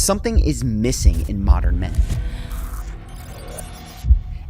Something is missing in modern men.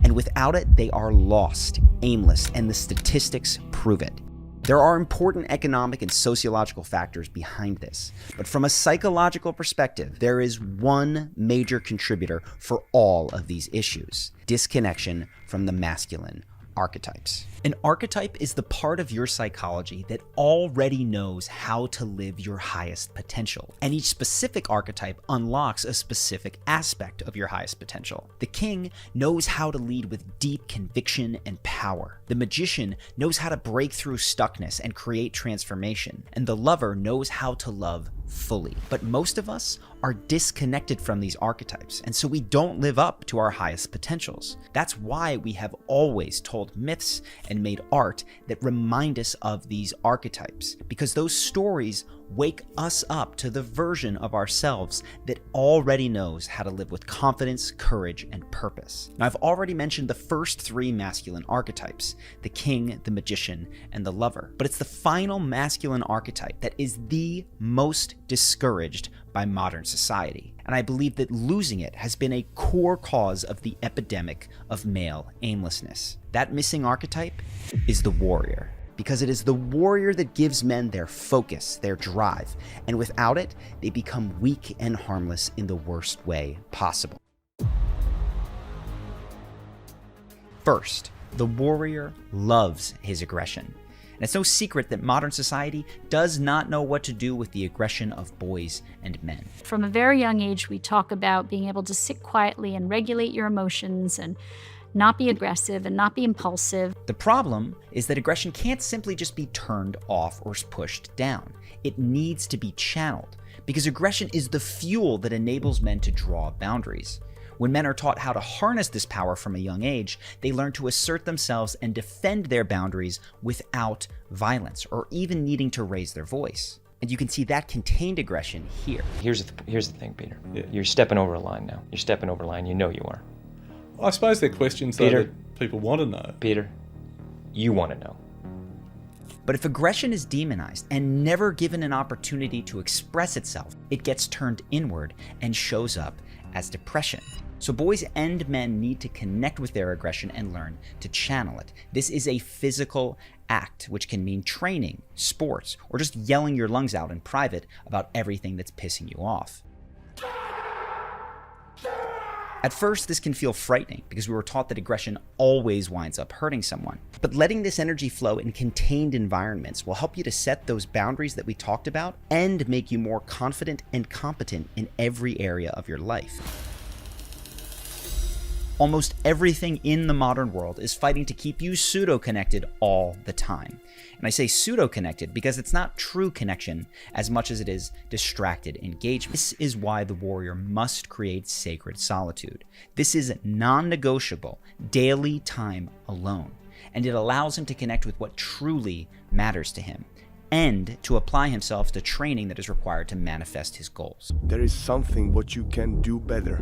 And without it, they are lost, aimless, and the statistics prove it. There are important economic and sociological factors behind this, but from a psychological perspective, there is one major contributor for all of these issues: disconnection from the masculine archetypes. An archetype is the part of your psychology that already knows how to live your highest potential, and each specific archetype unlocks a specific aspect of your highest potential. The king knows how to lead with deep conviction and power. The magician knows how to break through stuckness and create transformation, and the lover knows how to love fully. But most of us are disconnected from these archetypes, and so we don't live up to our highest potentials. That's why we have always told myths and made art that remind us of these archetypes, because those stories wake us up to the version of ourselves that already knows how to live with confidence, courage, and purpose. Now, I've already mentioned the first three masculine archetypes: the king, the magician, and the lover. But it's the final masculine archetype that is the most discouraged by modern society. And I believe that losing it has been a core cause of the epidemic of male aimlessness. That missing archetype is the warrior, because it is the warrior that gives men their focus, their drive, and without it, they become weak and harmless in the worst way possible. First, the warrior loves his aggression. And it's no secret that modern society does not know what to do with the aggression of boys and men. From a very young age, we talk about being able to sit quietly and regulate your emotions and not be aggressive and not be impulsive. The problem is that aggression can't simply just be turned off or pushed down. It needs to be channeled, because aggression is the fuel that enables men to draw boundaries. When men are taught how to harness this power from a young age, they learn to assert themselves and defend their boundaries without violence or even needing to raise their voice. And you can see that contained aggression here. Here's the thing, Peter. Yeah. You're stepping over a line now. You're stepping over a line. You know you are. I suppose they're questions Peter, that people want to know. Peter, you want to know. But if aggression is demonized and never given an opportunity to express itself, it gets turned inward and shows up as depression. So boys and men need to connect with their aggression and learn to channel it. This is a physical act, which can mean training, sports, or just yelling your lungs out in private about everything that's pissing you off. At first, this can feel frightening because we were taught that aggression always winds up hurting someone. But letting this energy flow in contained environments will help you to set those boundaries that we talked about and make you more confident and competent in every area of your life. Almost everything in the modern world is fighting to keep you pseudo-connected all the time. And I say pseudo-connected because it's not true connection as much as it is distracted engagement. This is why the warrior must create sacred solitude. This is non-negotiable, daily time alone, and it allows him to connect with what truly matters to him and to apply himself to training that is required to manifest his goals. There is something what you can do better,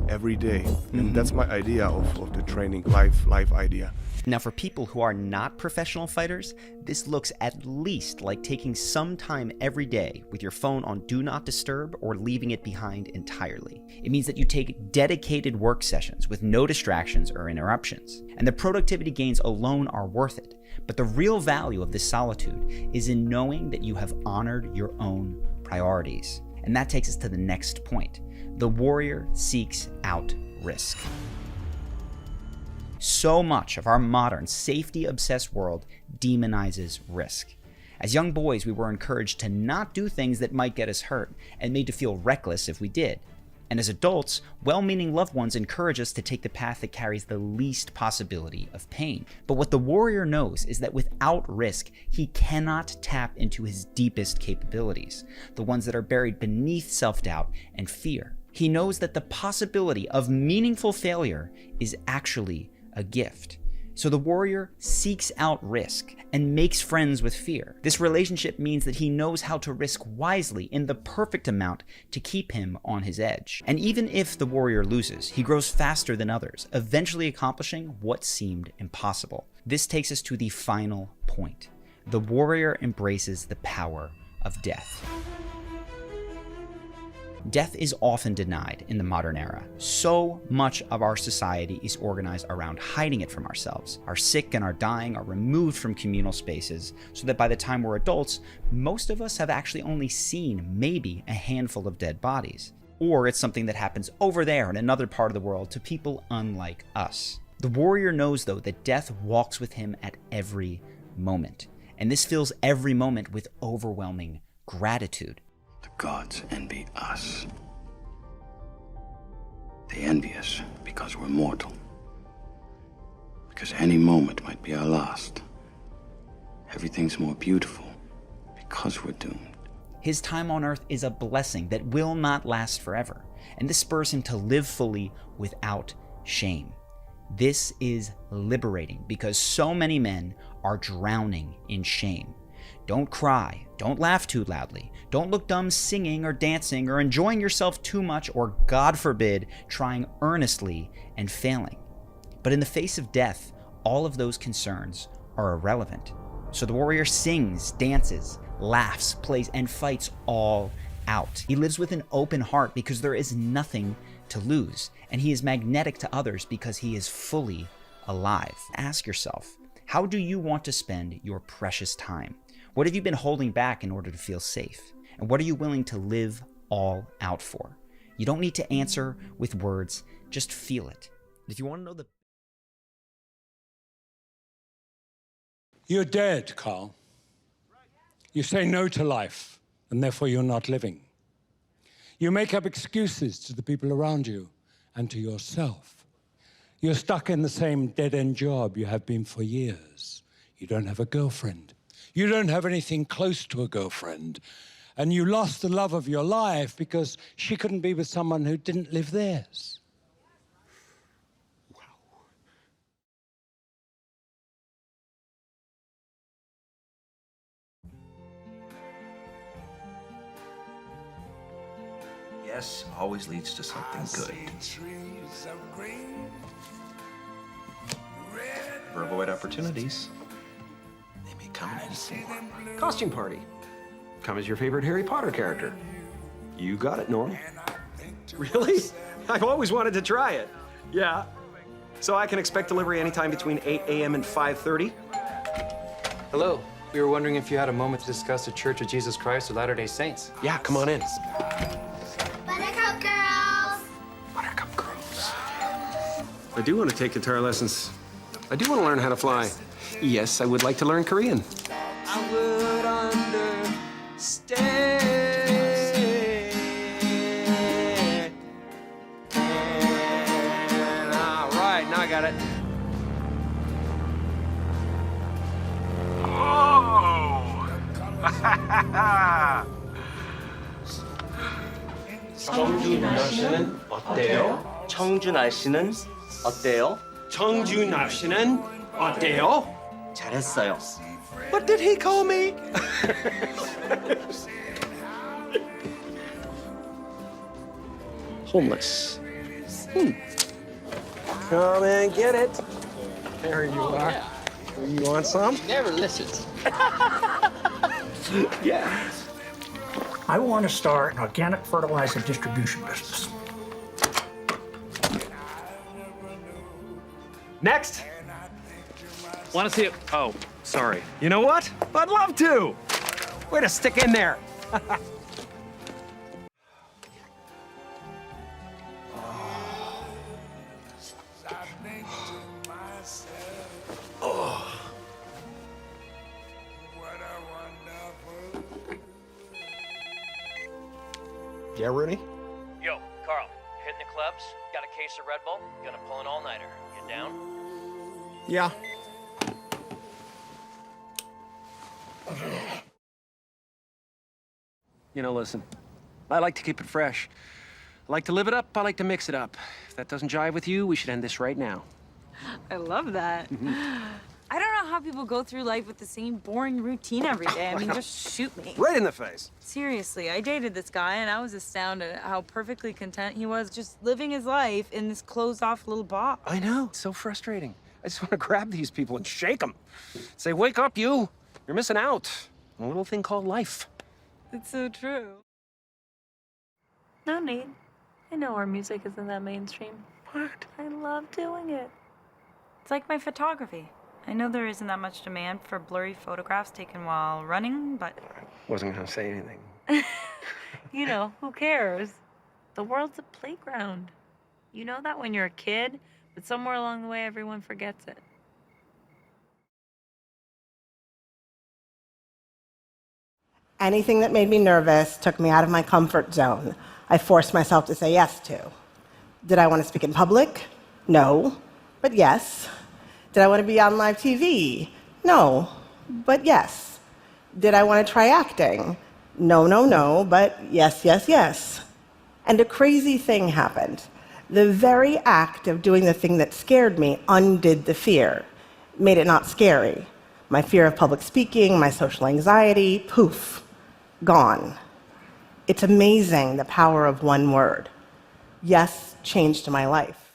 every day. And that's my idea of the training, life idea. Now, for people who are not professional fighters, this looks at least like taking some time every day with your phone on Do Not Disturb or leaving it behind entirely. It means that you take dedicated work sessions with no distractions or interruptions. And the productivity gains alone are worth it. But the real value of this solitude is in knowing that you have honored your own priorities. And that takes us to the next point. The warrior seeks out risk. So much of our modern safety-obsessed world demonizes risk. As young boys, we were encouraged to not do things that might get us hurt and made to feel reckless if we did. And as adults, well-meaning loved ones encourage us to take the path that carries the least possibility of pain. But what the warrior knows is that without risk, he cannot tap into his deepest capabilities, the ones that are buried beneath self-doubt and fear. He knows that the possibility of meaningful failure is actually a gift. So the warrior seeks out risk and makes friends with fear. This relationship means that he knows how to risk wisely in the perfect amount to keep him on his edge. And even if the warrior loses, he grows faster than others, eventually accomplishing what seemed impossible. This takes us to the final point. The warrior embraces the power of death. Death is often denied in the modern era. So much of our society is organized around hiding it from ourselves. Our sick and our dying are removed from communal spaces, so that by the time we're adults, most of us have actually only seen maybe a handful of dead bodies. Or it's something that happens over there in another part of the world to people unlike us. The warrior knows, though, that death walks with him at every moment, and this fills every moment with overwhelming gratitude. The gods envy us. They envy us because we're mortal. Because any moment might be our last. Everything's more beautiful because we're doomed. His time on earth is a blessing that will not last forever, and this spurs him to live fully without shame. This is liberating because so many men are drowning in shame. Don't cry, don't laugh too loudly, don't look dumb singing or dancing or enjoying yourself too much, or God forbid, trying earnestly and failing. But in the face of death, all of those concerns are irrelevant. So the warrior sings, dances, laughs, plays, and fights all out. He lives with an open heart because there is nothing to lose, and he is magnetic to others because he is fully alive. Ask yourself, how do you want to spend your precious time? What have you been holding back in order to feel safe? And what are you willing to live all out for? You don't need to answer with words, just feel it. If you want to know the... You're dead, Carl. You say no to life, and therefore you're not living. You make up excuses to the people around you and to yourself. You're stuck in the same dead-end job you have been for years. You don't have a girlfriend. You don't have anything close to a girlfriend. And you lost the love of your life because she couldn't be with someone who didn't live theirs. Yes always leads to something good. For avoid opportunities, they may come in any form. Costume party. Come as your favorite Harry Potter character. You got it, Norm. Really? I've always wanted to try it. Yeah. So I can expect delivery anytime between 8 a.m. and 5:30? Hello. We were wondering if you had a moment to discuss the Church of Jesus Christ of Latter-day Saints. Yeah, come on in. Buttercup girls! Buttercup girls. I do want to take guitar lessons. I do want to learn how to fly. Yes, I would like to learn Korean. I would understand. All right, now I got it. 청주 날씨는 어때요? 청주 날씨는 어때요? 청주 날씨는 어때요? 잘했어요. What did he call me? Homeless. Come and get it. There you are. Yeah. You want some? Never listens. Yeah. I want to start an organic fertilizer distribution business. Next. Want to see it? Oh, sorry. You know what? I'd love to. Way to stick in there. Yeah, Rooney? Yo, Carl, hitting the clubs? Got a case of Red Bull? Gonna pull an all-nighter. You down? Yeah. You know, listen, I like to keep it fresh. I like to live it up, I like to mix it up. If that doesn't jive with you, we should end this right now. I love that. I don't know how people go through life with the same boring routine every day. I mean, just shoot me. Right in the face. Seriously, I dated this guy, and I was astounded at how perfectly content he was just living his life in this closed-off little box. I know, it's so frustrating. I just want to grab these people and shake them. Say, wake up, you. You're missing out on a little thing called life. It's so true. No need. I know our music isn't that mainstream. What? I love doing it. It's like my photography. I know there isn't that much demand for blurry photographs taken while running, but... Wasn't gonna say anything. You know, who cares? The world's a playground. You know that when you're a kid, but somewhere along the way, everyone forgets it. Anything that made me nervous took me out of my comfort zone. I forced myself to say yes to. Did I want to speak in public? No, but yes. Did I want to be on live TV? No, but yes. Did I want to try acting? No, but yes, yes, yes. And a crazy thing happened. The very act of doing the thing that scared me undid the fear, made it not scary. My fear of public speaking, my social anxiety, poof, gone. It's amazing the power of one word. Yes changed my life.